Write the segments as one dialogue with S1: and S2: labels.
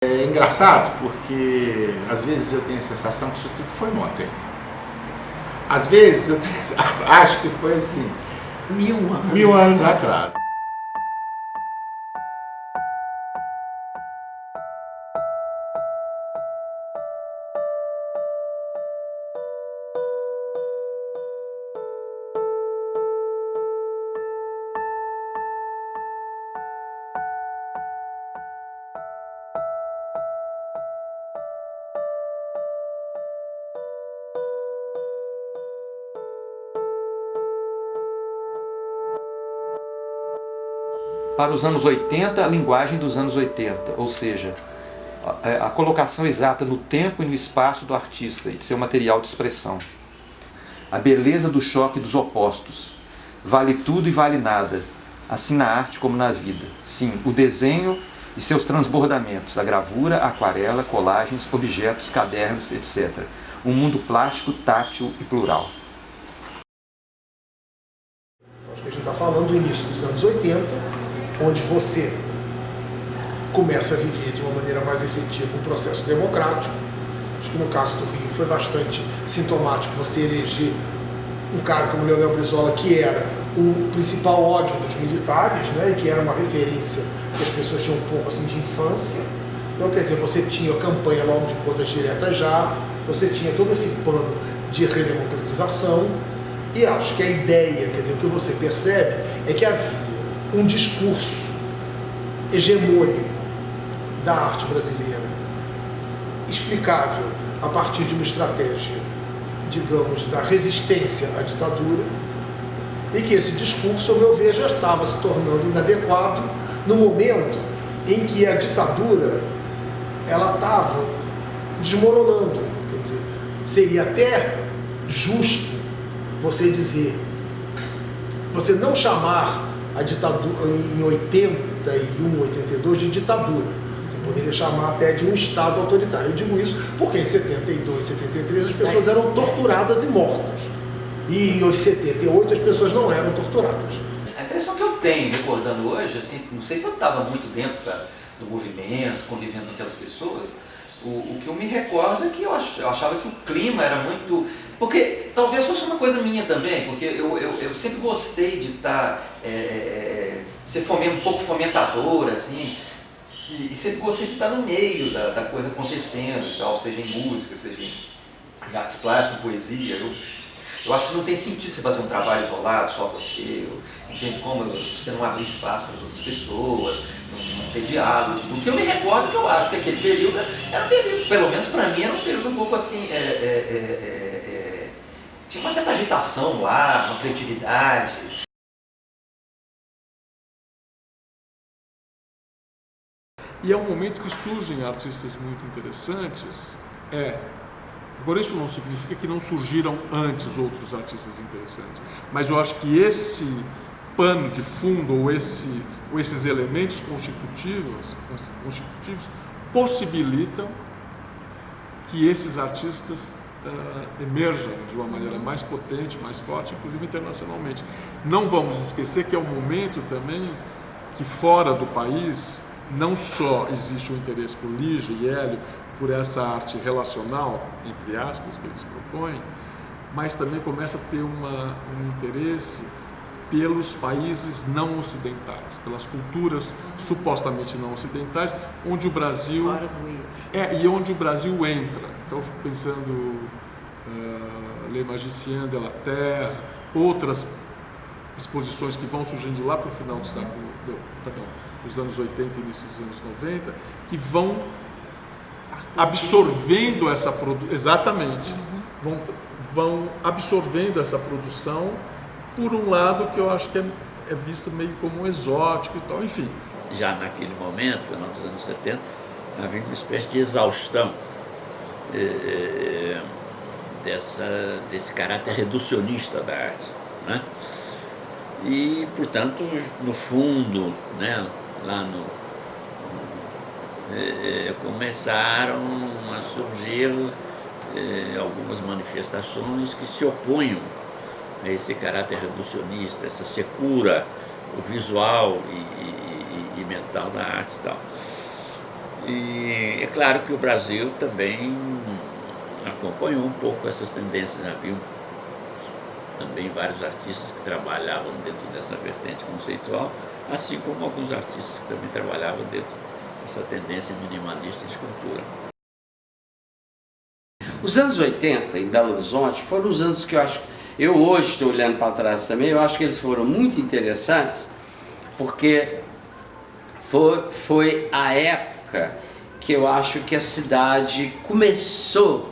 S1: É engraçado porque às vezes eu tenho a sensação que isso tudo foi ontem. Às vezes eu acho que foi assim,
S2: 1000 anos.
S1: 1000 anos atrás.
S3: Para os anos 80, a linguagem dos anos 80, ou seja, a colocação exata no tempo e no espaço do artista e de seu material de expressão. A beleza do choque dos opostos. Vale tudo e vale nada, assim na arte como na vida. Sim, o desenho e seus transbordamentos, a gravura, a aquarela, colagens, objetos, cadernos, etc. Um mundo plástico, tátil e plural.
S4: Acho que a gente está falando do início dos anos 80, onde você começa a viver de uma maneira mais efetiva um processo democrático. Acho que no caso do Rio foi bastante sintomático você eleger um cara como Leonel Brizola, que era o principal ódio dos militares, né, e que era uma referência que as pessoas tinham um pouco assim, de infância. Então, quer dizer, você tinha a campanha logo depois das diretas já, você tinha todo esse pano de redemocratização, e acho que a ideia, quer dizer, o que você percebe é que havia um discurso hegemônico da arte brasileira, explicável a partir de uma estratégia, digamos, da resistência à ditadura, e que esse discurso, ao meu ver, já estava se tornando inadequado no momento em que a ditadura ela estava desmoronando. Quer dizer, seria até justo você dizer, você não chamar a ditadura em 81, 82 de ditadura. Você poderia chamar até de um Estado autoritário. Eu digo isso porque em 72, 73 as pessoas eram torturadas e mortas. E em 78 as pessoas não eram torturadas.
S3: A impressão que eu tenho, recordando hoje, assim, não sei se eu estava muito dentro do movimento, convivendo com aquelas pessoas, o que eu me recordo é que eu achava que o clima era muito... Porque talvez fosse uma coisa minha também, porque eu sempre gostei de ser um pouco fomentador, assim, e sempre gostei de estar no meio da coisa acontecendo e tal, seja em música, seja em artes plásticas, poesia. Eu acho que não tem sentido você fazer um trabalho isolado, só você, entende como você não abrir espaço para as outras pessoas, não ter diálogo. O que eu me recordo que eu acho que aquele período era um período, pelo menos para mim, era um período um pouco assim, tinha uma certa agitação lá, uma criatividade.
S5: E é um momento que surgem artistas muito interessantes. Agora, isso não significa que não surgiram antes outros artistas interessantes, mas eu acho que esse pano de fundo ou esses elementos constitutivos possibilitam que esses artistas emerjam de uma maneira mais potente, mais forte, inclusive internacionalmente. Não vamos esquecer que é um momento também que fora do país não só existe o interesse por Lígia e Hélio, por essa arte relacional, entre aspas, que eles propõem, mas também começa a ter um interesse pelos países não ocidentais, pelas culturas supostamente não ocidentais, onde o Brasil...
S2: Fora do eixo.
S5: E onde o Brasil entra. Então, eu fico pensando Les Magiciens de la Terre, outras exposições que vão surgindo lá para o final dos anos 80 e início dos anos 90, que vão absorvendo essa produção, exatamente, vão absorvendo essa produção por um lado que eu acho que é visto meio como um exótico e tal, enfim.
S6: Já naquele momento, final dos anos 70, havia uma espécie de exaustão desse caráter reducionista da arte, né? E, portanto, no fundo, né, lá começaram a surgir algumas manifestações que se opunham a esse caráter reducionista, essa secura visual e mental da arte e tal. E é claro que o Brasil também acompanhou um pouco essas tendências. Havia também vários artistas que trabalhavam dentro dessa vertente conceitual, assim como alguns artistas que também trabalhavam dentro dessa tendência minimalista de escultura.
S2: Os anos 80 em Belo Horizonte foram os anos que eu hoje estou olhando para trás também, eu acho que eles foram muito interessantes, porque foi a época que eu acho que a cidade começou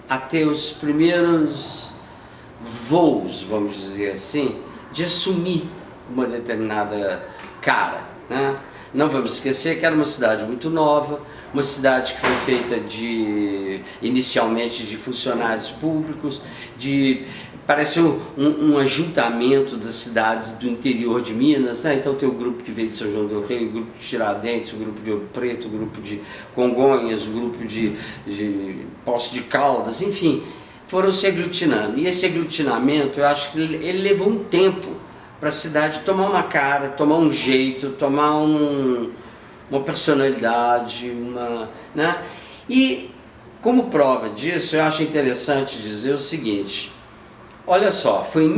S2: a ter os primeiros voos, vamos dizer assim, de assumir uma determinada cara, né? Não vamos esquecer que era uma cidade muito nova, uma cidade que foi feita inicialmente de funcionários públicos, parece um ajuntamento das cidades do interior de Minas, né? Então tem o grupo que veio de São João do Rei, o grupo de Tiradentes, o grupo de Ouro Preto, o grupo de Congonhas, o grupo de Poços de Caldas, enfim, foram se aglutinando. E esse aglutinamento, eu acho que ele levou um tempo para a cidade tomar uma cara, tomar um jeito, tomar uma personalidade, né? E como prova disso, eu acho interessante dizer o seguinte: olha só, foi em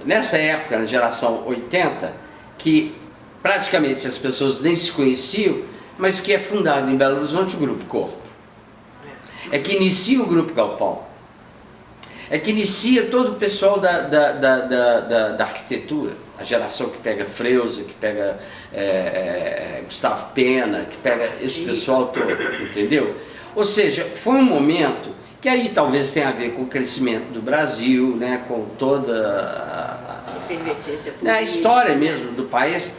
S2: nessa época, na geração 80, que praticamente as pessoas nem se conheciam, mas que é fundado em Belo Horizonte o Grupo Corpo. É que inicia o Grupo Galpão. É que inicia todo o pessoal da arquitetura, a geração que pega Freuza, que pega Gustavo Pena, que pega esse pessoal todo, entendeu? Ou seja, foi um momento que aí talvez tenha a ver com o crescimento do Brasil, né, com toda a
S7: efervescência política,
S2: a história mesmo do país,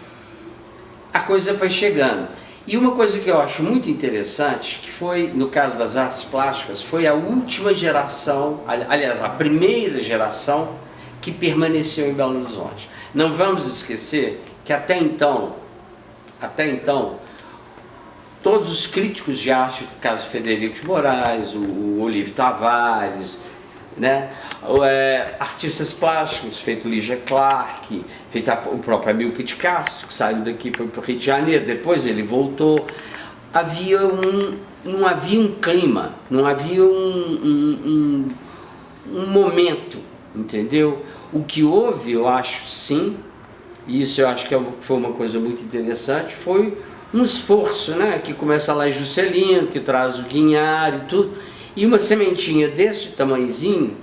S2: a coisa foi chegando. E uma coisa que eu acho muito interessante, que foi, no caso das artes plásticas, foi a última geração, aliás, a primeira geração que permaneceu em Belo Horizonte. Não vamos esquecer que até então, todos os críticos de arte, no caso Frederico de Moraes, o Olívio Tavares, né? Artistas plásticos, feito Lígia Clark, feito o próprio Amilcar de Castro, que saiu daqui, foi para o Rio de Janeiro, depois ele voltou. Não havia um clima, não havia um momento, entendeu? O que houve, eu acho, sim, e isso eu acho que foi uma coisa muito interessante, foi um esforço, né? Que começa lá em Juscelino, que traz o Guinhar e tudo, e uma sementinha desse tamanhozinho,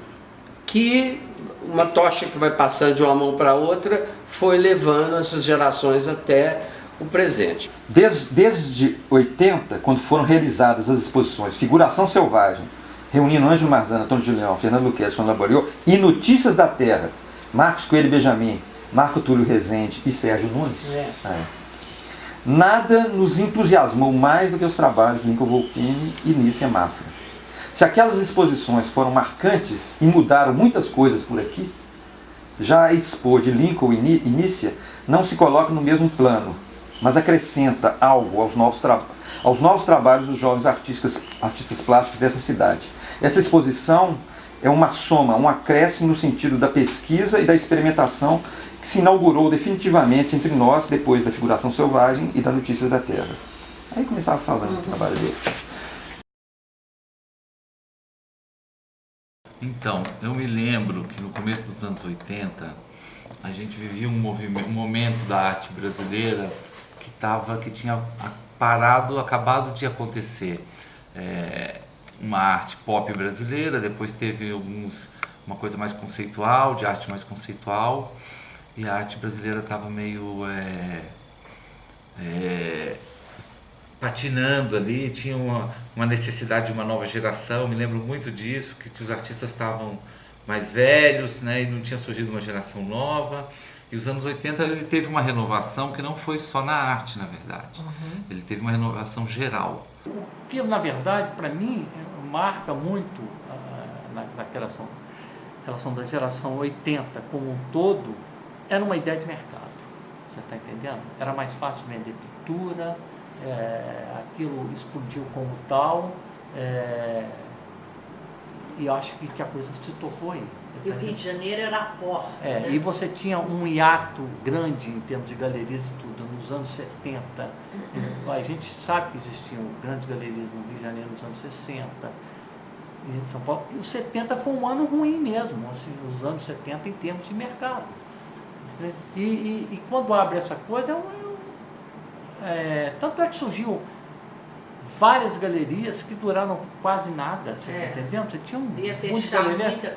S2: que uma tocha que vai passando de uma mão para outra, foi levando essas gerações até o presente.
S3: Desde 80, quando foram realizadas as exposições Figuração Selvagem, reunindo Ângelo Marzano, Antônio de Leão, Fernando Luquezzi, João Laboriou, e Notícias da Terra, Marcos Coelho Benjamin, Marco Túlio Rezende e Sérgio Nunes, nada nos entusiasmou mais do que os trabalhos de Lincoln Volpini e Nícia Mafra. Se aquelas exposições foram marcantes e mudaram muitas coisas por aqui, já a Expo de Lincoln e Nícia não se coloca no mesmo plano, mas acrescenta algo aos novos trabalhos dos jovens artistas plásticos dessa cidade. Essa exposição é uma soma, um acréscimo no sentido da pesquisa e da experimentação que se inaugurou definitivamente entre nós depois da Figuração Selvagem e da Notícias da Terra. Aí começava falando do trabalho dele.
S8: Então, eu me lembro que no começo dos anos 80, a gente vivia um momento da arte brasileira que tinha acabado de acontecer. Uma arte pop brasileira, depois teve uma coisa mais conceitual, de arte mais conceitual, e a arte brasileira estava meio patinando ali, tinha uma necessidade de uma nova geração. Me lembro muito disso, que os artistas estavam mais velhos, né, e não tinha surgido uma geração nova. E os anos 80 ele teve uma renovação que não foi só na arte, na verdade. Ele teve uma renovação geral.
S9: O que, na verdade, para mim, marca muito na relação da geração 80 como um todo, era uma ideia de mercado. Você está entendendo? Era mais fácil vender pintura, aquilo explodiu como tal, e eu acho que a coisa se tornou aí.
S7: E o Rio de Janeiro era pó.
S9: Né? E você tinha um hiato grande em termos de galerias e tudo, nos anos 70. A gente sabe que existiam grandes galerias no Rio de Janeiro nos anos 60. Em São Paulo. E os 70 foi um ano ruim mesmo, assim, os anos 70 em termos de mercado. E quando abre essa coisa, tanto é que surgiu várias galerias que duraram quase nada, você está entendendo? Você tinha muitas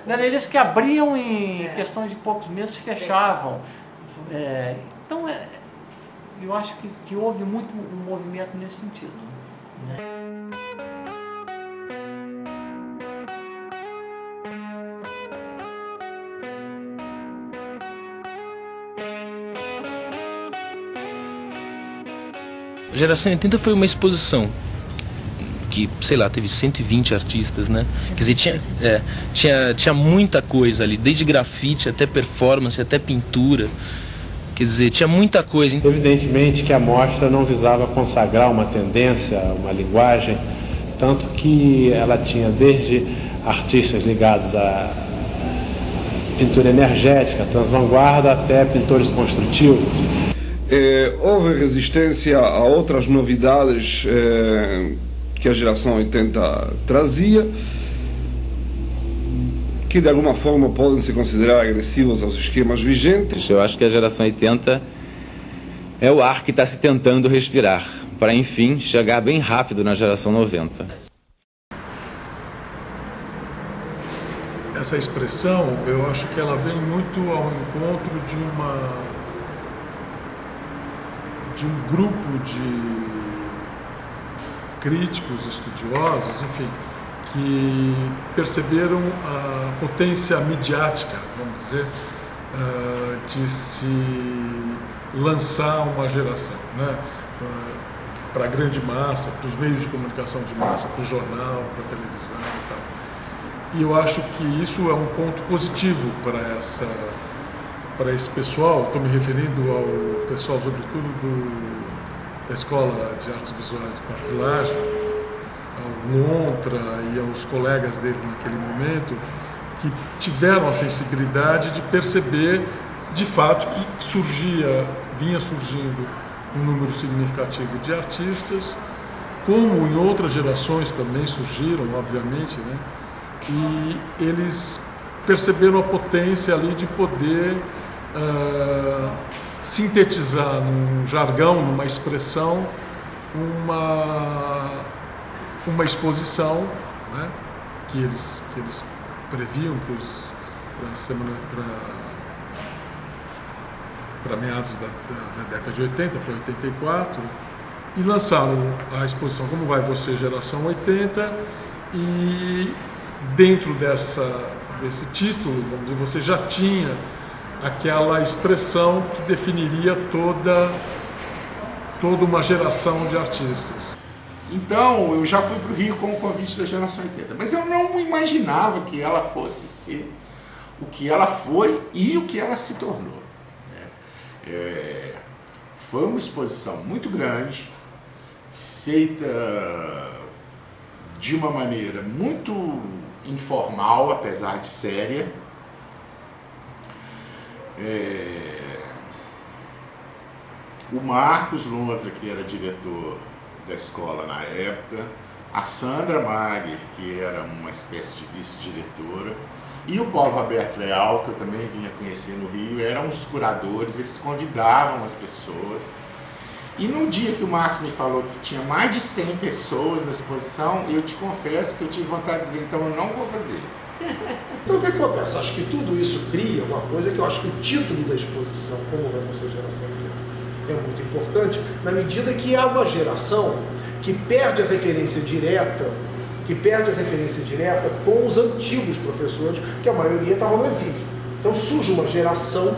S9: galerias que abriam em questão de poucos meses e fechavam. Então, eu acho que houve muito um movimento nesse sentido. Né?
S10: A Geração 80 foi uma exposição que, sei lá, teve 120 artistas, né? Quer dizer, tinha muita coisa ali, desde grafite até performance, até pintura. Quer dizer, tinha muita coisa.
S11: Evidentemente que a mostra não visava consagrar uma tendência, uma linguagem, tanto que ela tinha desde artistas ligados à pintura energética, transvanguarda, até pintores construtivos.
S12: Houve resistência a outras novidades que a Geração 80 trazia, que de alguma forma podem se considerar agressivos aos esquemas vigentes.
S13: Eu acho que a Geração 80 é o ar que está se tentando respirar, para enfim chegar bem rápido na Geração 90.
S5: Essa expressão, eu acho que ela vem muito ao encontro de um grupo de críticos, estudiosos, enfim, que perceberam a potência midiática, vamos dizer, de se lançar uma geração, né? Para a grande massa, para os meios de comunicação de massa, para o jornal, para a televisão e tal. E eu acho que isso é um ponto positivo para esse pessoal. Estou me referindo ao pessoal, sobretudo, da Escola de Artes Visuais de Parque Lage, ao Lontra e aos colegas deles naquele momento, que tiveram a sensibilidade de perceber, de fato, que vinha surgindo um número significativo de artistas, como em outras gerações também surgiram, obviamente, né? E eles perceberam a potência ali de poder sintetizar num jargão, numa expressão, uma exposição, né, que eles previam para meados da década de 80, para 84, e lançaram a exposição Como Vai Você, Geração 80, e dentro desse título, vamos dizer, você já tinha aquela expressão que definiria toda uma geração de artistas.
S1: Então, eu já fui para o Rio com o convite da Geração 80, mas eu não imaginava que ela fosse ser o que ela foi e o que ela se tornou. Foi uma exposição muito grande, feita de uma maneira muito informal, apesar de séria. O Marcos Lontra, que era diretor da escola na época, a Sandra Mager, que era uma espécie de vice-diretora, e o Paulo Roberto Leal, que eu também vinha conhecer no Rio, eram os curadores, eles convidavam as pessoas. E no dia que o Marcos me falou que tinha mais de 100 pessoas na exposição, eu te confesso que eu tive vontade de dizer, então eu não vou fazer.
S4: Então o que acontece? Acho que tudo isso cria uma coisa que eu acho que o título da exposição, Como Vai Você, Geração 80, é muito importante, na medida que é uma geração que perde a referência direta, com os antigos professores, que a maioria estava no exílio. Então surge uma geração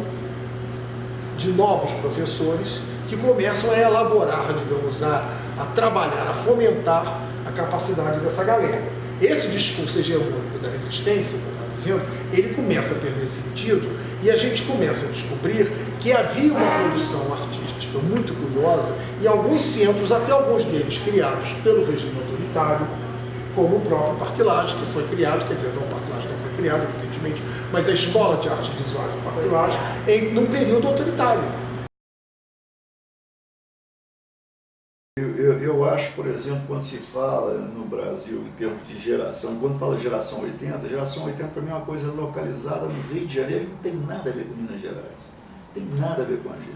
S4: de novos professores que começam a elaborar, digamos, a trabalhar, a fomentar a capacidade dessa galera. Esse discurso hegemônico da resistência, como eu estava dizendo, ele começa a perder sentido e a gente começa a descobrir que havia uma produção artística muito curiosa e alguns centros, até alguns deles criados pelo regime autoritário, como o próprio Parque Lage, que foi criado, quer dizer, não, o Parque Lage não foi criado, evidentemente, mas a Escola de Artes Visuais do Parque Lage, num período autoritário.
S14: Eu acho, por exemplo, quando se fala no Brasil em termos de geração, quando fala geração 80 para mim é uma coisa localizada no Rio de Janeiro, não tem nada a ver com Minas Gerais, não tem nada a ver com a gente,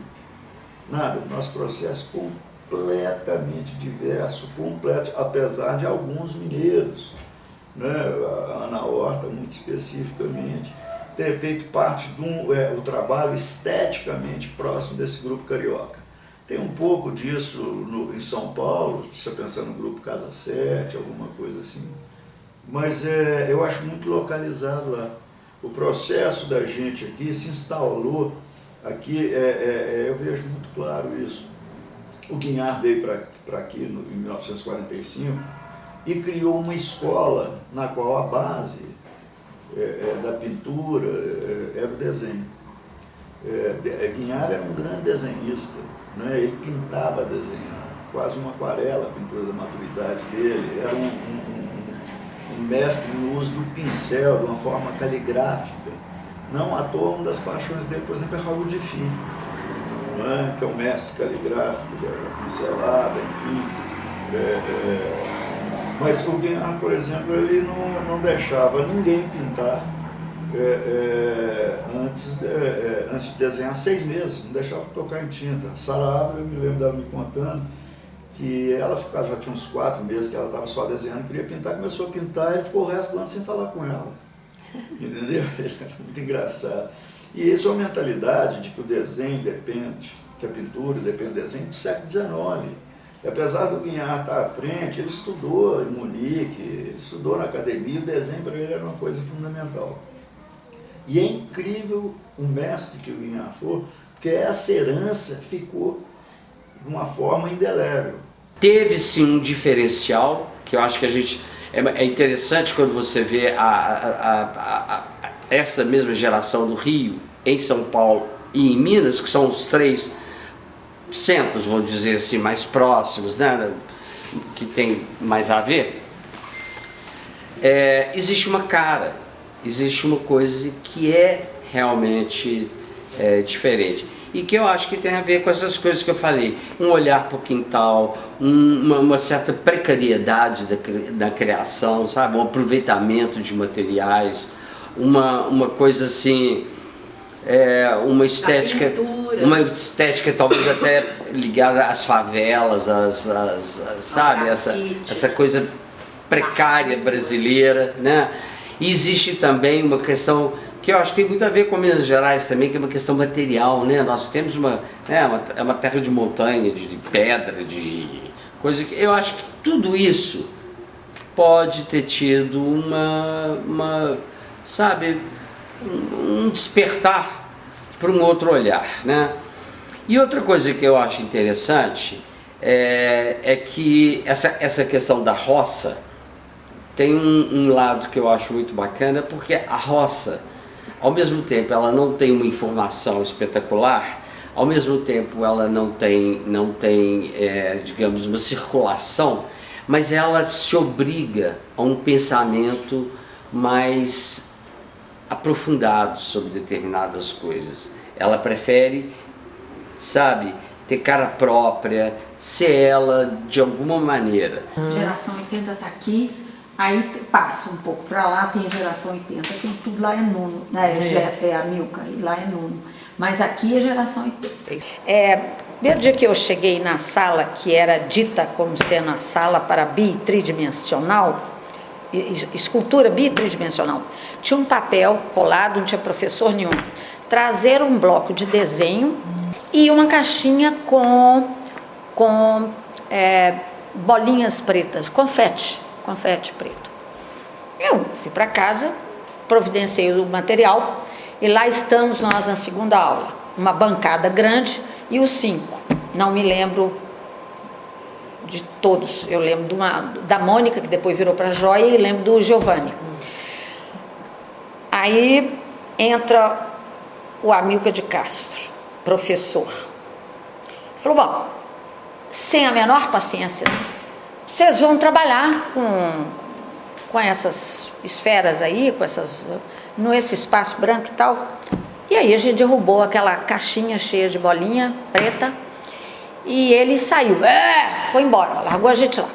S14: nada. Nosso processo completamente diverso, completo, apesar de alguns mineiros, né? A Ana Horta, muito especificamente, ter feito parte do trabalho esteticamente próximo desse grupo carioca. Tem um pouco disso em São Paulo, se você pensar no grupo Casa 7, alguma coisa assim, mas eu acho muito localizado lá. O processo da gente aqui se instalou aqui, eu vejo muito claro isso. O Guinhar veio para aqui em 1945 e criou uma escola na qual a base da pintura era o desenho. Guinhar era um grande desenhista, né? Ele pintava desenhando, quase uma aquarela, a pintura da maturidade dele. Era um mestre no uso do pincel, de uma forma caligráfica. Não à toa, uma das paixões dele, por exemplo, é Raul de Filho, né? Que é o mestre caligráfico da pincelada, enfim. Mas o Guinhar, por exemplo, ele não deixava ninguém pintar antes de desenhar 6 meses, não deixava tocar em tinta. A Sara Ávila, eu me lembro dela me contando que ela já tinha uns 4 meses que ela estava só desenhando, queria pintar, começou a pintar e ficou o resto do ano sem falar com ela. Entendeu? Era muito engraçado. E isso é uma mentalidade de que o desenho depende, que a pintura depende do desenho do século XIX. E apesar do Guinhar estar à frente, ele estudou em Munique, ele estudou na academia, o desenho para ele era uma coisa fundamental. E é incrível o mestre que o Guinhar foi, porque essa herança ficou de uma forma indelével.
S2: Teve sim um diferencial, que eu acho que a gente... É interessante quando você vê essa mesma geração do Rio, em São Paulo e em Minas, que são os 3 centros, vamos dizer assim, mais próximos, né, que tem mais a ver. Existe uma cara, existe uma coisa que é realmente diferente. E que eu acho que tem a ver com essas coisas que eu falei, um olhar para o quintal, uma certa precariedade da criação, sabe? Um aproveitamento de materiais, uma coisa assim, uma estética talvez até ligada às favelas, sabe? Essa coisa precária brasileira, né? E existe também uma questão que eu acho que tem muito a ver com Minas Gerais também, que é uma questão material, né? Nós temos uma terra de montanha, de pedra, de coisa que eu acho que tudo isso pode ter tido sabe, um despertar para um outro olhar, né? E outra coisa que eu acho interessante é que essa questão da roça tem um lado que eu acho muito bacana, porque a roça, ao mesmo tempo, ela não tem uma informação espetacular, ao mesmo tempo ela não tem digamos, uma circulação, mas ela se obriga a um pensamento mais aprofundado sobre determinadas coisas. Ela prefere, sabe, ter cara própria, ser ela de alguma maneira.
S7: Geração 80 está aqui. Aí passa um pouco para lá, tem a geração 80, que tudo lá é nono, né? É a Milka, e lá é nono. Mas aqui é geração 80.
S15: Primeiro dia que eu cheguei na sala, que era dita como sendo a sala para bitridimensional, escultura bitridimensional, tinha um papel colado, não tinha professor nenhum. Trazer um bloco de desenho e uma caixinha com bolinhas pretas, confete preto. Eu fui para casa, providenciei o material e lá estamos nós na segunda aula. Uma bancada grande e os 5. Não me lembro de todos. Eu lembro da Mônica, que depois virou para a Joia, e lembro do Giovanni. Aí entra o Amilcar de Castro, professor. Falou, bom, sem a menor paciência, vocês vão trabalhar com essas esferas aí, nesse espaço branco e tal. E aí a gente derrubou aquela caixinha cheia de bolinha preta e ele saiu, foi embora, largou a gente lá.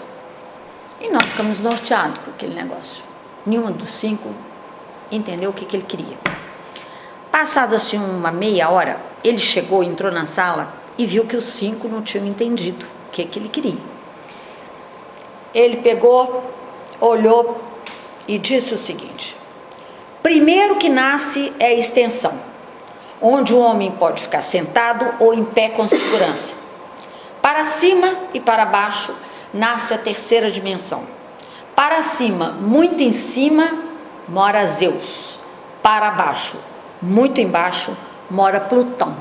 S15: E nós ficamos norteados com aquele negócio. Nenhum dos 5 entendeu o que ele queria. Passado assim uma meia hora, ele chegou, entrou na sala e viu que os 5 não tinham entendido o que ele queria. Ele pegou, olhou e disse o seguinte: primeiro que nasce é a extensão, onde o homem pode ficar sentado ou em pé com segurança. Para cima e para baixo nasce a terceira dimensão. Para cima, muito em cima, mora Zeus. Para baixo, muito embaixo, mora Plutão.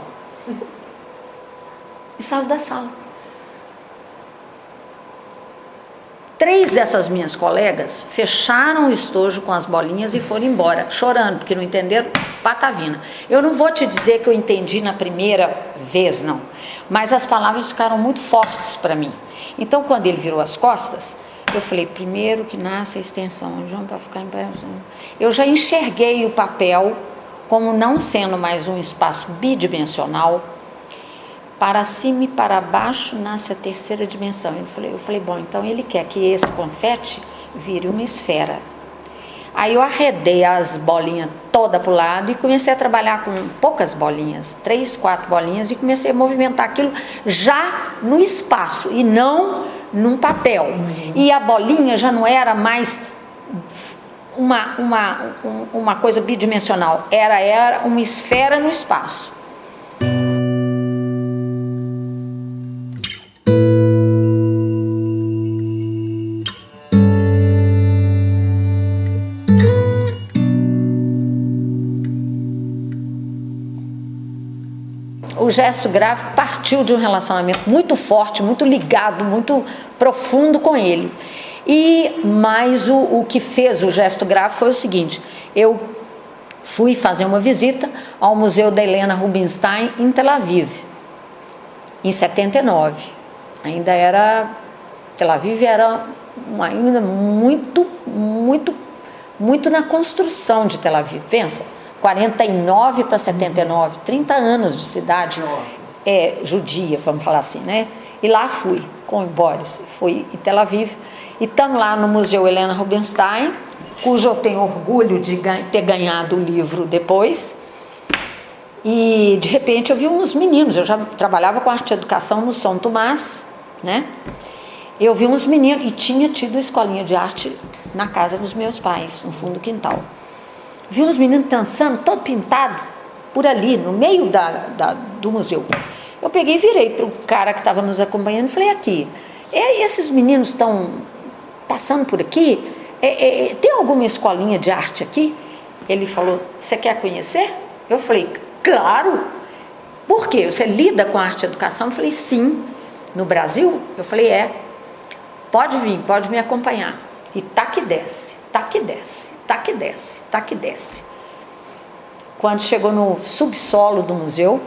S15: E saiu da sala. 3 dessas minhas colegas fecharam o estojo com as bolinhas e foram embora, chorando, porque não entenderam patavina. Eu não vou te dizer que eu entendi na primeira vez, não. Mas as palavras ficaram muito fortes para mim. Então, quando ele virou as costas, eu falei, primeiro que nasce a extensão, onde vamos para ficar em pé. Eu já enxerguei o papel como não sendo mais um espaço bidimensional. Para cima e para baixo nasce a terceira dimensão. Eu falei, bom, então ele quer que esse confete vire uma esfera. Aí eu arredei as bolinhas toda para o lado e comecei a trabalhar com poucas bolinhas, 3, 4 bolinhas, e comecei a movimentar aquilo já no espaço e não num papel. E a bolinha já não era mais uma coisa bidimensional, era uma esfera no espaço. O gesto gráfico partiu de um relacionamento muito forte, muito ligado, muito profundo com ele. Mas o que fez o gesto gráfico foi o seguinte: eu fui fazer uma visita ao Museu da Helena Rubinstein em Tel Aviv, em 79. Tel Aviv era ainda muito na construção de Tel Aviv, pensa. 49 para 79, 30 anos de cidade judia, vamos falar assim, né? E lá fui com o Boris, fui em Tel Aviv, e estamos lá no Museu Helena Rubinstein, cujo eu tenho orgulho de ter ganhado o livro depois, e de repente eu vi uns meninos, eu já trabalhava com arte e educação no São Tomás, né? Eu vi uns meninos, e tinha tido escolinha de arte na casa dos meus pais, no fundo do quintal. Vi uns meninos dançando, todo pintado, por ali, no meio do museu. Eu peguei e virei para o cara que estava nos acompanhando e falei, aqui, esses meninos estão passando por aqui? Tem alguma escolinha de arte aqui? Ele falou, você quer conhecer? Eu falei, claro. Por quê? Você lida com arte e educação? Eu falei, sim. No Brasil? Eu falei, pode vir, pode me acompanhar. E tá que desce, tá que desce. Tá que desce, tá que desce. Quando chegou no subsolo do museu,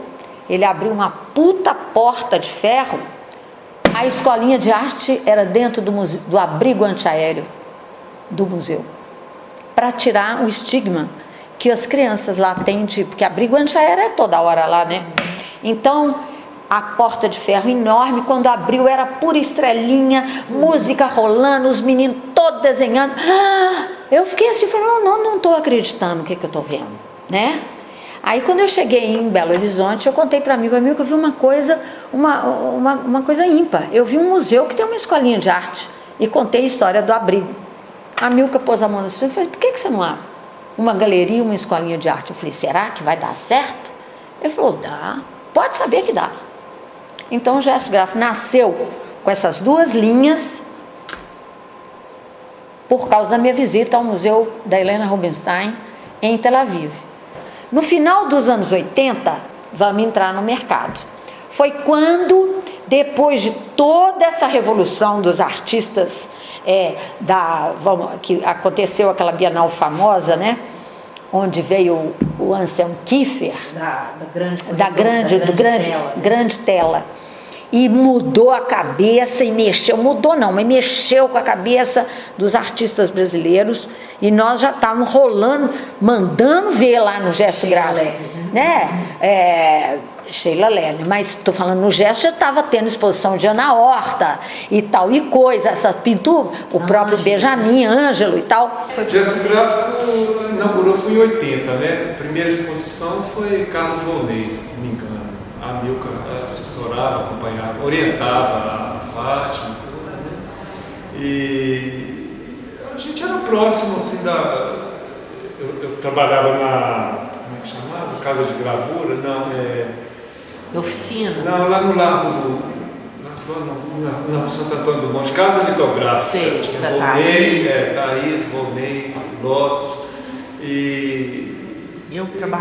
S15: ele abriu uma puta porta de ferro. A escolinha de arte era dentro do abrigo antiaéreo do museu, para tirar o estigma que as crianças lá têm, porque abrigo antiaéreo é toda hora lá, né? Então, a porta de ferro enorme, quando abriu era pura estrelinha, música rolando, os meninos todos desenhando. Eu fiquei assim, falando, não estou acreditando no que eu estou vendo, né? Aí quando eu cheguei em Belo Horizonte, eu contei para amigo que eu vi uma coisa ímpar. Eu vi um museu que tem uma escolinha de arte e contei a história do abrigo. A Milka pôs a mão no estúdio e falou, por que você não abre uma galeria, uma escolinha de arte? Eu falei, será que vai dar certo? Ele falou, dá, pode saber que dá. Então o gesto gráfico nasceu com essas 2 linhas por causa da minha visita ao Museu da Helena Rubinstein em Tel Aviv. No final dos anos 80, vamos entrar no mercado. Foi quando, depois de toda essa revolução dos artistas, que aconteceu aquela Bienal famosa, né? Onde veio o Anselm Kiefer, grande tela. e mudou a cabeça e mexeu, mudou não, mas mexeu com a cabeça dos artistas brasileiros, e nós já estávamos rolando, mandando ver lá no gesto gráfico, né? Sheila Lely, mas estou falando no gesto, já estava tendo exposição de Ana Horta e tal, e coisa, essa pintura, o próprio Benjamin, Ângelo e tal.
S11: O gesto gráfico inaugurou foi em 80, né? A primeira exposição foi Carlos Volney, se não me engano. A Milka assessorava, acompanhava, orientava a Fátima, e a gente era próximo, assim, eu trabalhava na, como é que chamava? Casa de gravura,
S16: oficina?
S11: Não, lá no Largo, na Santo Antônio do Monte, Casa Litográfica. Tinha Volney, Thaís, Volney, Lotus,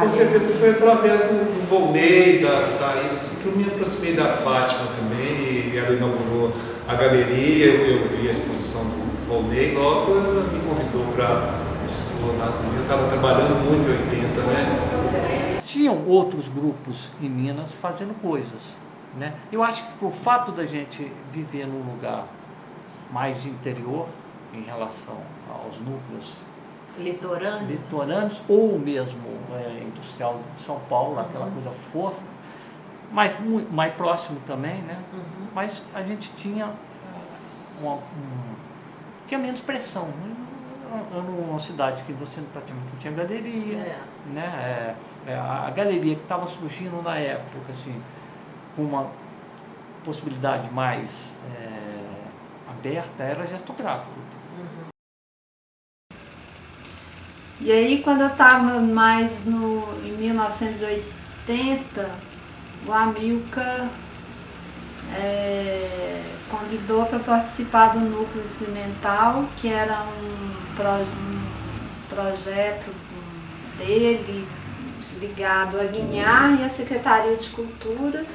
S11: com certeza foi através do Volney, da Thaís, assim, que eu me aproximei da Fátima também, e ela inaugurou a galeria, eu vi a exposição do Volney, logo ela me convidou para expor lá comigo. Eu estava trabalhando muito em 80, né?
S9: Tinham outros grupos em Minas fazendo coisas, né? Eu acho que o fato da gente viver num lugar mais de interior, em relação aos núcleos litorâneos ou mesmo industrial de São Paulo, aquela coisa força, mas mais próximo também, né? Mas a gente tinha tinha menos pressão. Numa cidade que você praticamente não tinha galeria, né? A galeria que estava surgindo na época, assim, com uma possibilidade mais aberta, era gesto gráfico.
S7: E aí, quando eu estava mais em 1980, o Amilcar convidou para participar do Núcleo Experimental, que era um projeto dele ligado a Guinhar e a Secretaria de Cultura,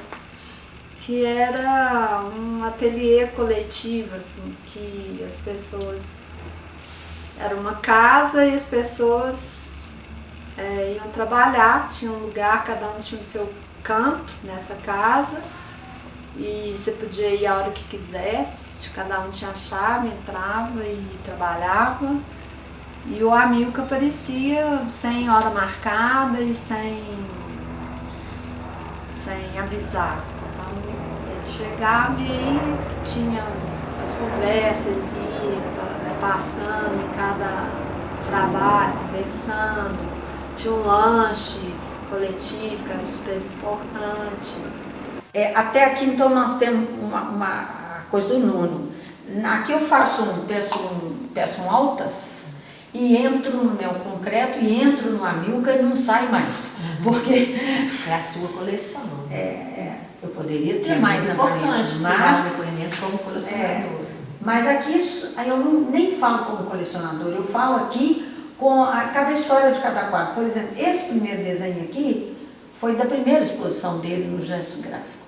S7: que era um ateliê coletivo, assim, que as pessoas... Era uma casa e as pessoas iam trabalhar, tinha um lugar, cada um tinha o seu canto nessa casa, e você podia ir a hora que quisesse, cada um tinha a chave, entrava e trabalhava. E o Amilcar aparecia sem hora marcada e sem avisar. Então ele chegava e aí tinha as conversas, ele ia passando em cada trabalho, conversando, tinha um lanche coletivo que era super importante.
S15: Até aqui então nós temos uma coisa do Nuno. Aqui eu peço um altas e entro no meu concreto e entro no Amilcar e não sai mais. Porque
S16: é a sua coleção.
S15: Eu poderia ter mais na parede, mas
S16: depoimento como colecionador.
S15: Mas aqui eu nem falo como colecionador, eu falo aqui com cada história de cada quadro. Por exemplo, esse primeiro desenho aqui foi da primeira exposição dele no gesto gráfico.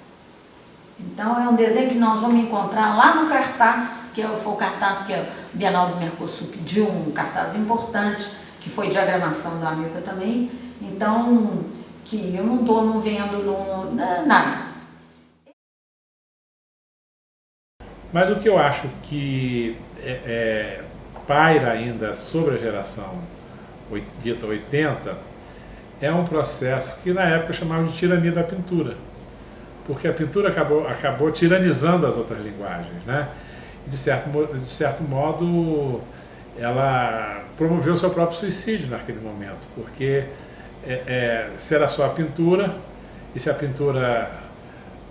S15: Então é um desenho que nós vamos encontrar lá no cartaz, foi o cartaz que a Bienal do Mercosul pediu, um cartaz importante, que foi diagramação da Amilcar também. Então, que eu não estou vendo nada.
S17: Mas o que eu acho que paira ainda sobre a geração dita 80 é um processo que na época chamavam de tirania da pintura, porque a pintura acabou tiranizando as outras linguagens, né? E de certo modo ela promoveu o seu próprio suicídio naquele momento, porque se era só a pintura, e se a pintura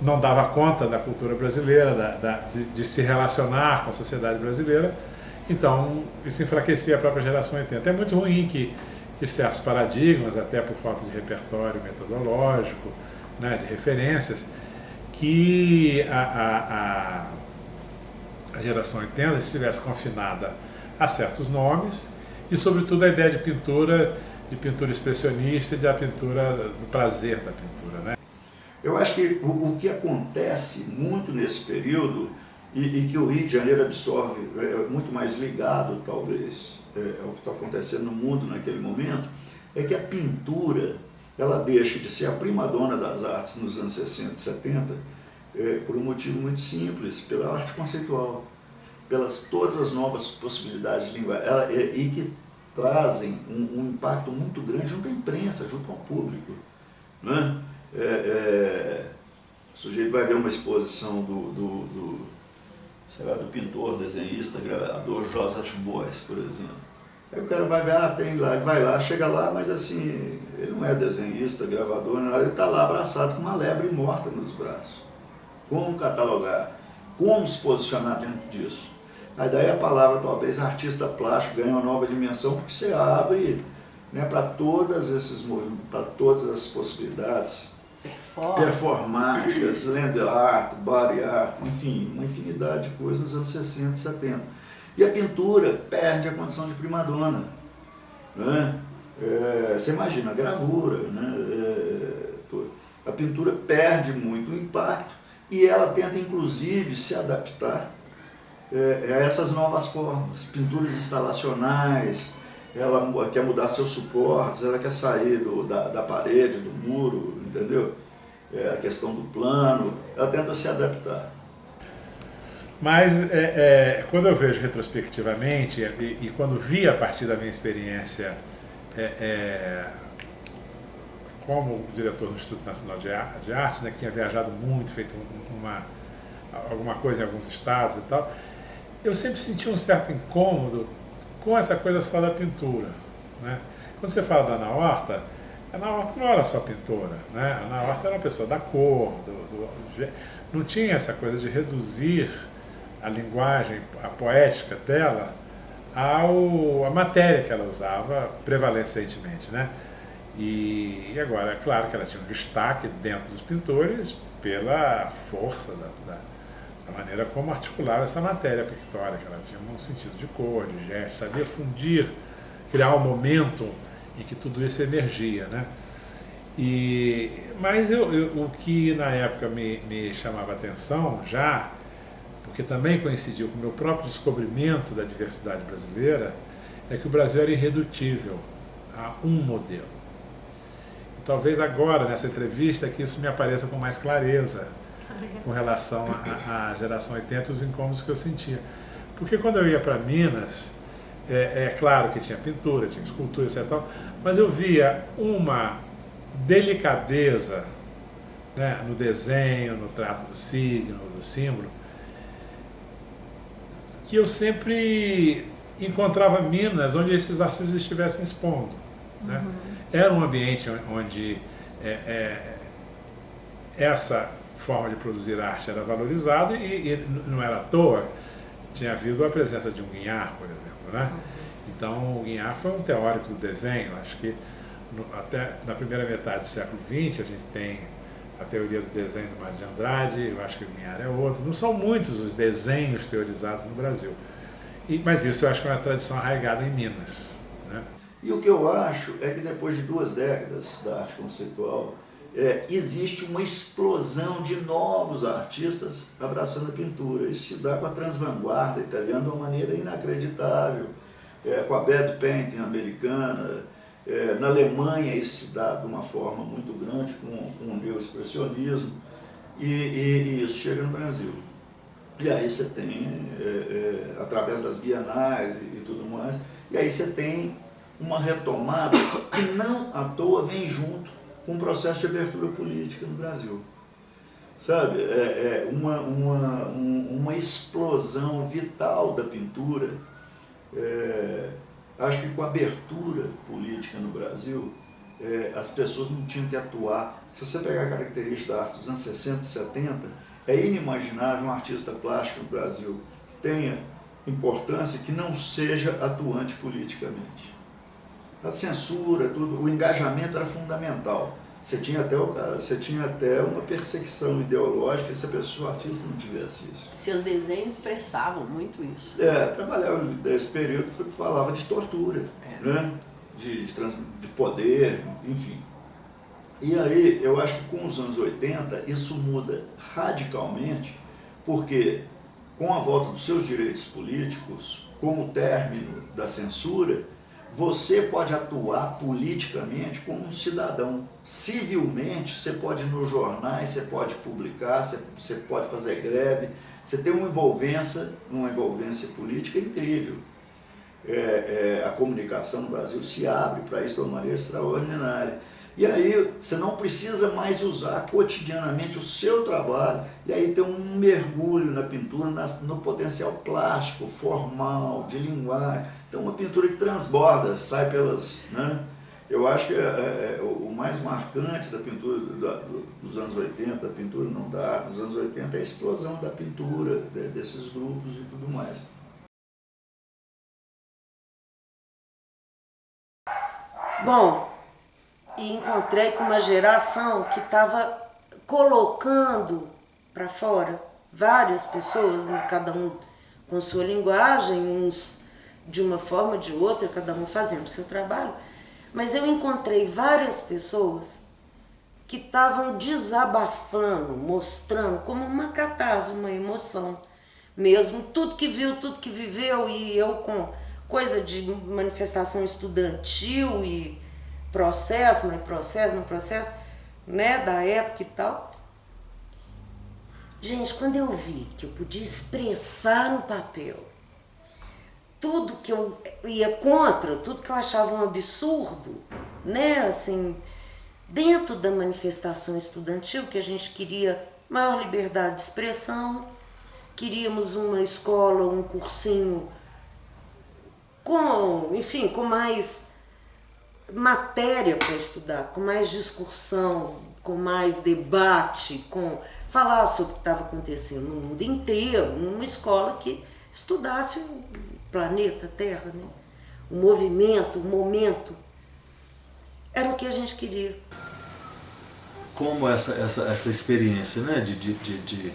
S17: não dava conta da cultura brasileira, de se relacionar com a sociedade brasileira, então isso enfraquecia a própria geração 80. É muito ruim que certos paradigmas, até por falta de repertório metodológico, né, de referências, que a geração 80 estivesse confinada a certos nomes e, sobretudo, a ideia de pintura expressionista e da pintura, do prazer da pintura, né?
S14: Eu acho que o que acontece muito nesse período e que o Rio de Janeiro absorve, muito mais ligado, talvez, ao que está acontecendo no mundo naquele momento, é que a pintura ela deixa de ser a primadona das artes nos anos 60 e 70 por um motivo muito simples, pela arte conceitual, pelas todas as novas possibilidades de linguagem, e que trazem um impacto muito grande junto à imprensa, junto ao público. Né? O sujeito vai ver uma exposição do pintor, desenhista, gravador Joseph Beuys, por exemplo. Aí o cara vai ver, tem lá, ele vai lá, chega lá, mas assim, ele não é desenhista, gravador, ele está lá abraçado com uma lebre morta nos braços. Como catalogar? Como se posicionar dentro disso? Aí daí a palavra, talvez, artista plástico ganha uma nova dimensão, porque você abre, né, para todas esses movimentos, para todas essas possibilidades performáticas, land art, body art, enfim, uma infinidade de coisas nos anos 60 e 70. E a pintura perde a condição de primadona. Né? Você imagina a gravura, né? A pintura perde muito o impacto e ela tenta, inclusive, se adaptar a essas novas formas, pinturas instalacionais. Ela quer mudar seus suportes, ela quer sair da parede, do muro, entendeu? A questão do plano, ela tenta se adaptar.
S17: Mas quando eu vejo retrospectivamente e quando vi a partir da minha experiência como diretor do Instituto Nacional de Artes, né, que tinha viajado muito, feito alguma coisa em alguns estados e tal, eu sempre senti um certo incômodo com essa coisa só da pintura. Né? Quando você fala da Ana Horta não era só pintora, né? A Ana Horta era uma pessoa da cor, não tinha essa coisa de reduzir a linguagem, a poética dela à matéria que ela usava prevalentemente, né? E agora, é claro que ela tinha um destaque dentro dos pintores pela força da maneira como articulava essa matéria pictórica. Ela tinha um sentido de cor, de gesto, sabia fundir, criar um momento em que tudo isso emergia, né? Mas o que na época me chamava a atenção já, porque também coincidiu com o meu próprio descobrimento da diversidade brasileira, é que o Brasil era irredutível a um modelo. E talvez agora, nessa entrevista, que isso me apareça com mais clareza com relação à geração 80 e os incômodos que eu sentia. Porque quando eu ia para Minas, é claro que tinha pintura, tinha escultura, etc., mas eu via uma delicadeza, né, no desenho, no trato do signo, do símbolo, que eu sempre encontrava Minas onde esses artistas estivessem expondo. Né? Era um ambiente onde essa forma de produzir arte era valorizada e não era à toa, tinha havido a presença de um Guignard, por exemplo. Né? Então, o Guignard foi um teórico do desenho. Acho que até na primeira metade do século XX a gente tem a teoria do desenho do Mário de Andrade, eu acho que o Guignard é outro. Não são muitos os desenhos teorizados no Brasil. Mas isso eu acho que é uma tradição arraigada em Minas. Né?
S14: E o que eu acho é que depois de 2 décadas da arte conceitual, existe uma explosão de novos artistas abraçando a pintura. Isso se dá com a transvanguarda italiana de uma maneira inacreditável, com a bad painting americana. Na Alemanha isso se dá de uma forma muito grande com o neoexpressionismo, e isso chega no Brasil. E aí você tem, através das bienais e tudo mais, e aí você tem uma retomada que não à toa vem junto com um processo de abertura política no Brasil. Sabe, uma explosão vital da pintura. Acho que com a abertura política no Brasil, as pessoas não tinham que atuar. Se você pegar a característica da arte dos anos 60 e 70, é inimaginável um artista plástico no Brasil que tenha importância que não seja atuante politicamente. A censura, tudo, o engajamento era fundamental. Você tinha até uma perseguição ideológica se a pessoa, o artista, não tivesse isso.
S16: Seus desenhos expressavam muito isso.
S14: Trabalhava nesse período, falava de tortura, né? de poder, enfim. E aí, eu acho que com os anos 80, isso muda radicalmente, porque com a volta dos seus direitos políticos, com o término da censura, você pode atuar politicamente como um cidadão. Civilmente, você pode ir nos jornais, você pode publicar, você pode fazer greve, você tem uma envolvência política incrível. A comunicação no Brasil se abre para isso de uma maneira extraordinária. E aí você não precisa mais usar cotidianamente o seu trabalho, e aí tem um mergulho na pintura, no potencial plástico, formal, de linguagem. Então uma pintura que transborda, sai pelas... Né? Eu acho que o mais marcante da pintura dos anos 80, da pintura não da arte, dos anos 80, é a explosão da pintura, desses grupos e tudo mais.
S18: Bom, e encontrei com uma geração que estava colocando para fora várias pessoas, cada um com sua linguagem, uns de uma forma ou de outra, cada um fazendo o seu trabalho. Mas eu encontrei várias pessoas que estavam desabafando, mostrando como uma catarse, uma emoção mesmo, tudo que viu, tudo que viveu, e eu com coisa de manifestação estudantil e processo, né, da época e tal. Gente, quando eu vi que eu podia expressar no papel tudo que eu ia contra, tudo que eu achava um absurdo, né, assim, dentro da manifestação estudantil, que a gente queria maior liberdade de expressão, queríamos uma escola, um cursinho com mais matéria para estudar, com mais discussão, com mais debate, com falar sobre o que estava acontecendo no mundo inteiro, numa escola que estudasse o planeta Terra, né? O movimento, o momento. Era o que a gente queria.
S19: Como essa experiência, né, de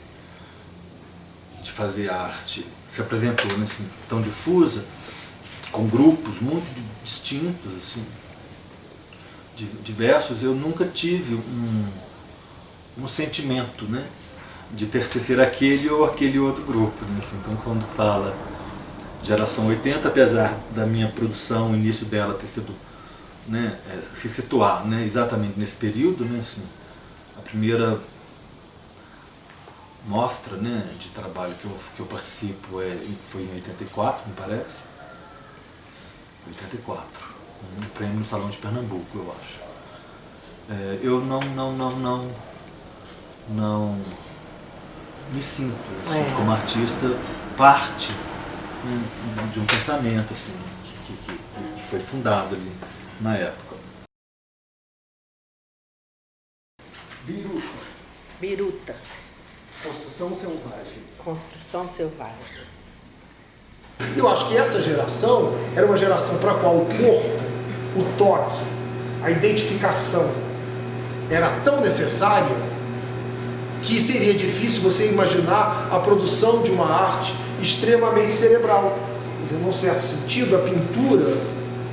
S19: fazer arte se apresentou, né, assim, tão difusa, com grupos muito distintos, assim, diversos, eu nunca tive um sentimento, né, de pertencer àquele ou aquele outro grupo, né, assim. Então, quando fala geração 80, apesar da minha produção, o início dela ter sido, né, se situar, né, exatamente nesse período, né, assim, a primeira mostra, né, de trabalho que eu participo foi em 84, me parece, 84, um prêmio no Salão de Pernambuco, eu acho. Eu não me sinto, assim, como artista, parte, né, de um pensamento, assim, que foi fundado ali na época.
S18: Biruta.
S4: Construção selvagem.
S18: Construção selvagem.
S4: Eu acho que essa geração era uma geração para a qual o corpo, o toque, a identificação era tão necessária que seria difícil você imaginar a produção de uma arte extremamente cerebral. Quer dizer, num certo sentido, a pintura,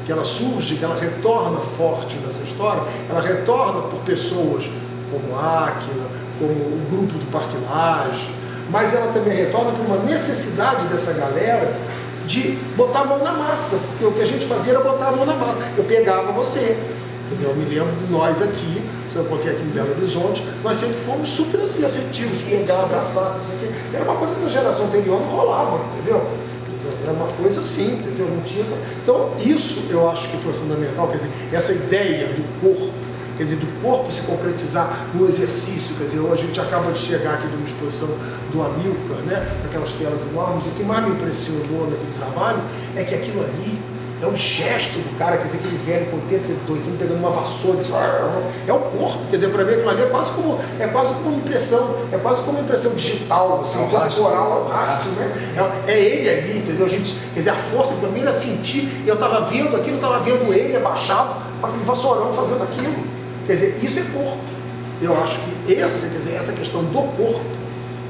S4: que ela surge, que ela retorna forte nessa história, ela retorna por pessoas como Áquila, como o grupo do Parque Lage, mas ela também retorna por uma necessidade dessa galera de botar a mão na massa, porque o que a gente fazia era botar a mão na massa. Eu pegava você, entendeu? Eu me lembro de nós aqui, porque aqui em Belo Horizonte, nós sempre fomos super assim, afetivos, pegar, abraçar, não sei o quê. Era uma coisa que na geração anterior não rolava, entendeu? Era uma coisa assim, entendeu? Não tinha essa... Então, isso eu acho que foi fundamental, quer dizer, essa ideia do corpo, quer dizer, do corpo se concretizar no exercício, quer dizer, hoje a gente acaba de chegar aqui de uma exposição do Amilcar, né, aquelas telas enormes. O que mais me impressionou naquele trabalho é que aquilo ali é um gesto do cara, quer dizer, aquele velho com 82 anos pegando uma vassoura, é o corpo, quer dizer, para mim aquilo ali é quase como uma impressão digital, assim, corporal, rastro, né? É ele ali, entendeu? A gente, quer dizer, a força para mim era sentir, eu estava vendo aquilo, estava vendo ele abaixado, com aquele vassourão fazendo aquilo. Quer dizer, isso é corpo. Eu acho que essa questão do corpo,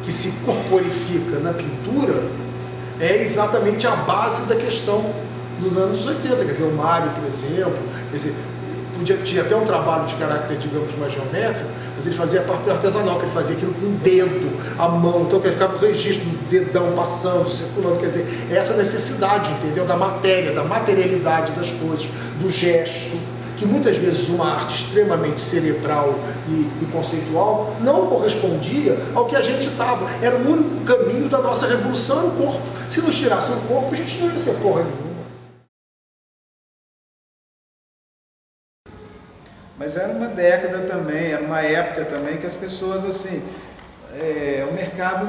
S4: que se corporifica na pintura, é exatamente a base da questão dos anos 80. Quer dizer, o Mário, por exemplo, quer dizer, tinha até um trabalho de caráter, digamos, mais geométrico, mas ele fazia papel artesanal, que ele fazia aquilo com o dedo, a mão, então que ficava o registro do dedão passando, circulando, quer dizer, essa necessidade, entendeu? Da matéria, da materialidade das coisas, do gesto, que muitas vezes uma arte extremamente cerebral e conceitual não correspondia ao que a gente estava. Era o único caminho da nossa revolução, era o corpo. Se nos tirassem o corpo, a gente não ia ser porra nenhuma.
S20: Mas era uma década também, era uma época também que as pessoas, assim, o mercado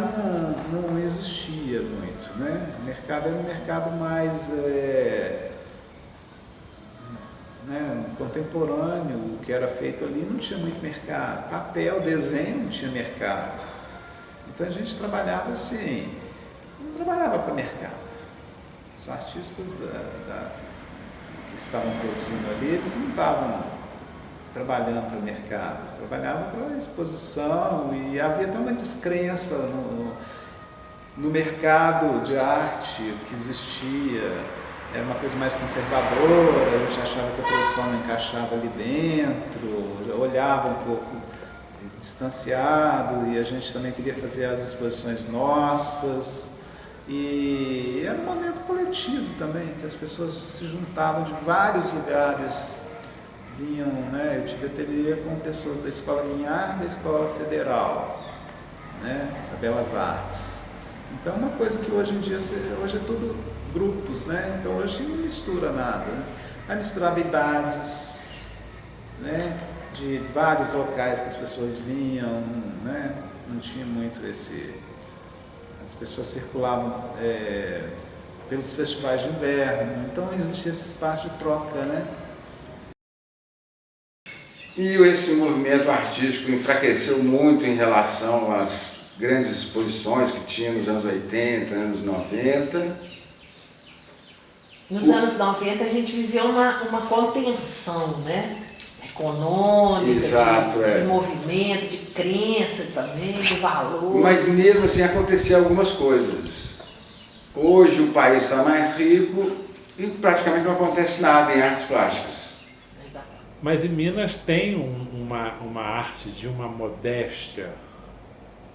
S20: não existia muito, né? O mercado era um mercado mais contemporâneo, o que era feito ali não tinha muito mercado. Papel, desenho não tinha mercado. Então a gente trabalhava assim, não trabalhava para mercado. Os artistas que estavam produzindo ali, eles não estavam trabalhando para o mercado, trabalhavam para exposição, e havia até uma descrença no mercado de arte, o que existia. Era uma coisa mais conservadora, a gente achava que a produção não encaixava ali dentro, olhava um pouco distanciado, e a gente também queria fazer as exposições nossas. E era um momento coletivo também, que as pessoas se juntavam de vários lugares, vinham, né? Eu tive ateliê com pessoas da Escola Guinhar, da Escola Federal, né? Da Belas Artes. Então é uma coisa que hoje em dia, hoje é tudo grupos, né? Então hoje não mistura nada, né? Aí misturava idades, né? De vários locais que as pessoas vinham, né? Não tinha muito as pessoas circulavam pelos festivais de inverno, então existia esse espaço de troca, né?
S21: E esse movimento artístico enfraqueceu muito em relação às grandes exposições que tinha nos anos 80, anos 90.
S18: Nos anos 90 a gente viveu uma contenção, né? Econômica,
S21: exato,
S18: de movimento, de crença também, de valor.
S21: Mas mesmo assim aconteciam algumas coisas. Hoje o país está mais rico e praticamente não acontece nada em artes plásticas.
S17: Mas em Minas tem uma arte de uma modéstia,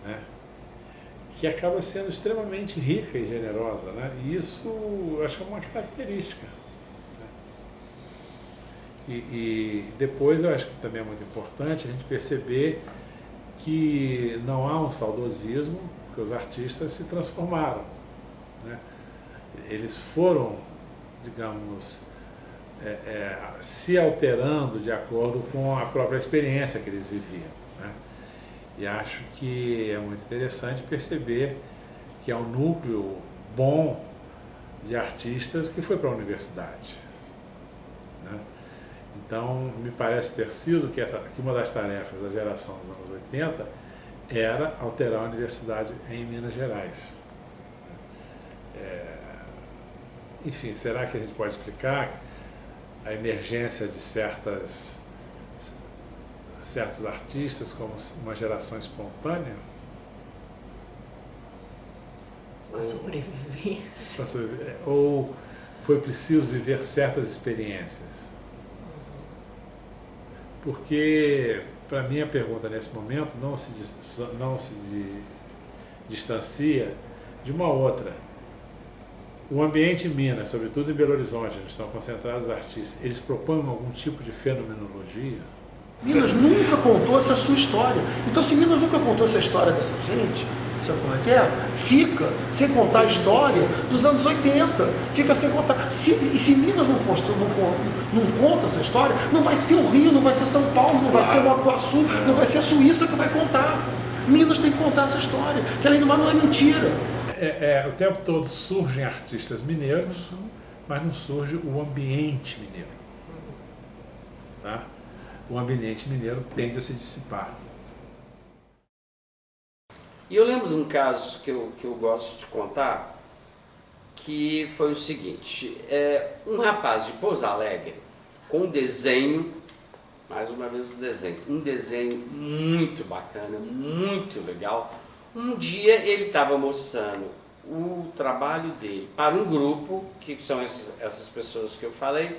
S17: né? Que acaba sendo extremamente rica e generosa, né? E isso eu acho que é uma característica, né? E depois eu acho que também é muito importante a gente perceber que não há um saudosismo, porque os artistas se transformaram, né? Eles foram, digamos, se alterando de acordo com a própria experiência que eles viviam, né? E acho que é muito interessante perceber que há um núcleo bom de artistas que foi para a universidade, né? Então, me parece ter sido que uma das tarefas da geração dos anos 80 era alterar a universidade em Minas Gerais. Enfim, será que a gente pode explicar a emergência de certos artistas como uma geração espontânea?
S18: Uma sobrevivência.
S17: Ou foi preciso viver certas experiências? Porque, para mim, a pergunta nesse momento não se distancia de uma outra. O ambiente em Minas, sobretudo em Belo Horizonte, onde estão concentrados os artistas, eles propõem algum tipo de fenomenologia?
S4: Minas nunca contou essa sua história. Então, se Minas nunca contou essa história dessa gente, sabe como é que é? Fica sem contar a história dos anos 80. Fica sem contar. E se Minas não conta essa história, não vai ser o Rio, não vai ser São Paulo, não vai ser Nova Iguaçu, não vai ser a Suíça que vai contar. Minas tem que contar essa história, que além do mais não é mentira.
S17: O tempo todo surgem artistas mineiros, mas não surge o ambiente mineiro. Tá? O ambiente mineiro tende a se dissipar.
S2: E eu lembro de um caso que eu gosto de contar, que foi o seguinte: um rapaz de Pouso Alegre, com um desenho, mais uma vez um desenho muito bacana, muito legal. Um dia ele estava mostrando o trabalho dele para um grupo, que são essas pessoas que eu falei,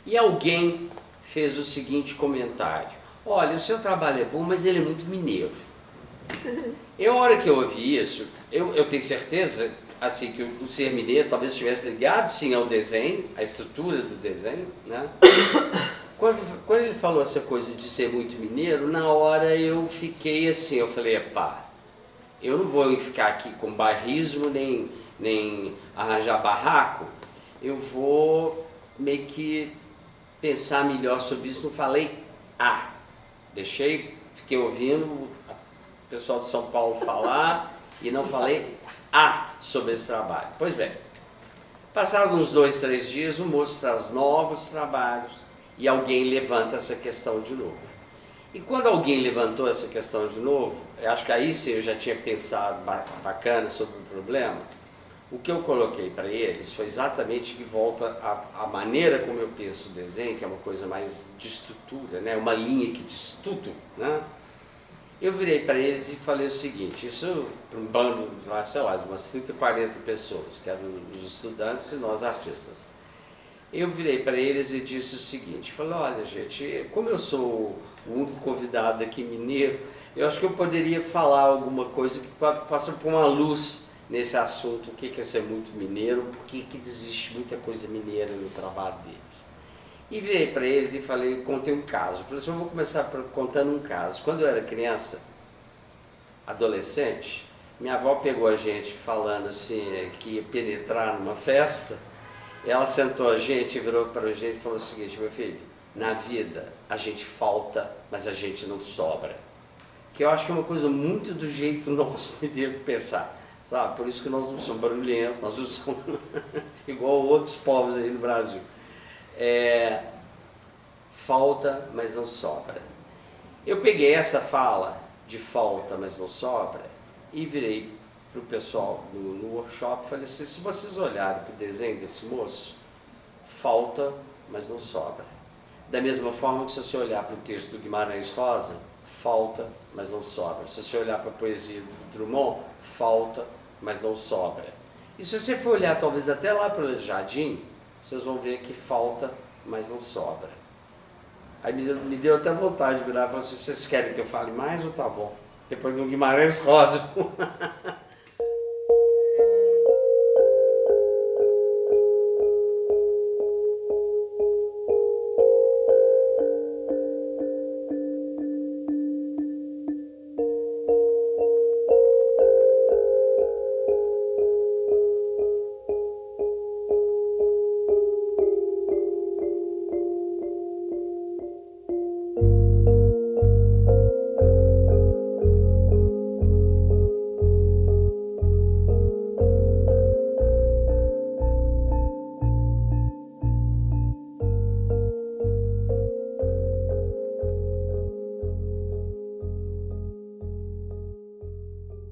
S2: e alguém fez o seguinte comentário: olha, o seu trabalho é bom, mas ele é muito mineiro. A hora que eu ouvi isso, eu tenho certeza assim, que o ser mineiro talvez estivesse ligado sim ao desenho, à estrutura do desenho, né? Quando ele falou essa coisa de ser muito mineiro, na hora eu fiquei assim, eu falei, pá, eu não vou ficar aqui com bairrismo, nem arranjar barraco, eu vou meio que pensar melhor sobre isso, não falei fiquei ouvindo o pessoal de São Paulo falar e não falei sobre esse trabalho. Pois bem, passados uns 2, 3 dias, o moço traz novos trabalhos e alguém levanta essa questão de novo. E quando alguém levantou essa questão de novo, eu acho que aí sim eu já tinha pensado bacana sobre o problema, o que eu coloquei para eles foi exatamente que volta à maneira como eu penso o desenho, que é uma coisa mais de estrutura, né? Uma linha que diz tudo, né? Eu virei para eles e falei o seguinte, isso para um bando, sei lá, de umas 30, 40 pessoas, que eram os estudantes e nós artistas. Eu virei para eles e disse o seguinte, falei, olha gente, como eu sou o único convidado aqui mineiro, eu acho que eu poderia falar alguma coisa que possa pôr uma luz nesse assunto, o que é ser muito mineiro, por que existe muita coisa mineira no trabalho deles. E virei para eles e falei, contei um caso. Eu falei assim, eu vou começar contando um caso. Quando eu era criança, adolescente, minha avó pegou a gente falando assim, que ia penetrar numa festa, ela sentou a gente e virou para a gente e falou o seguinte, meu filho, na vida a gente falta, mas a gente não sobra. Que eu acho que é uma coisa muito do jeito nosso mineiro pensar. Sabe? Por isso que nós não somos barulhentos, nós não somos igual outros povos aí no Brasil. Falta, mas não sobra. Eu peguei essa fala de falta, mas não sobra, e virei para o pessoal no workshop e falei assim, se vocês olharem para o desenho desse moço, falta, mas não sobra. Da mesma forma que se você olhar para o texto do Guimarães Rosa, falta, mas não sobra. Se você olhar para a poesia do Drummond, falta, mas não sobra. E se você for olhar talvez até lá para o Jardim, vocês vão ver que falta, mas não sobra. Aí me deu até vontade de virar e falar assim, vocês querem que eu fale mais ou tá bom? Depois do Guimarães Rosa.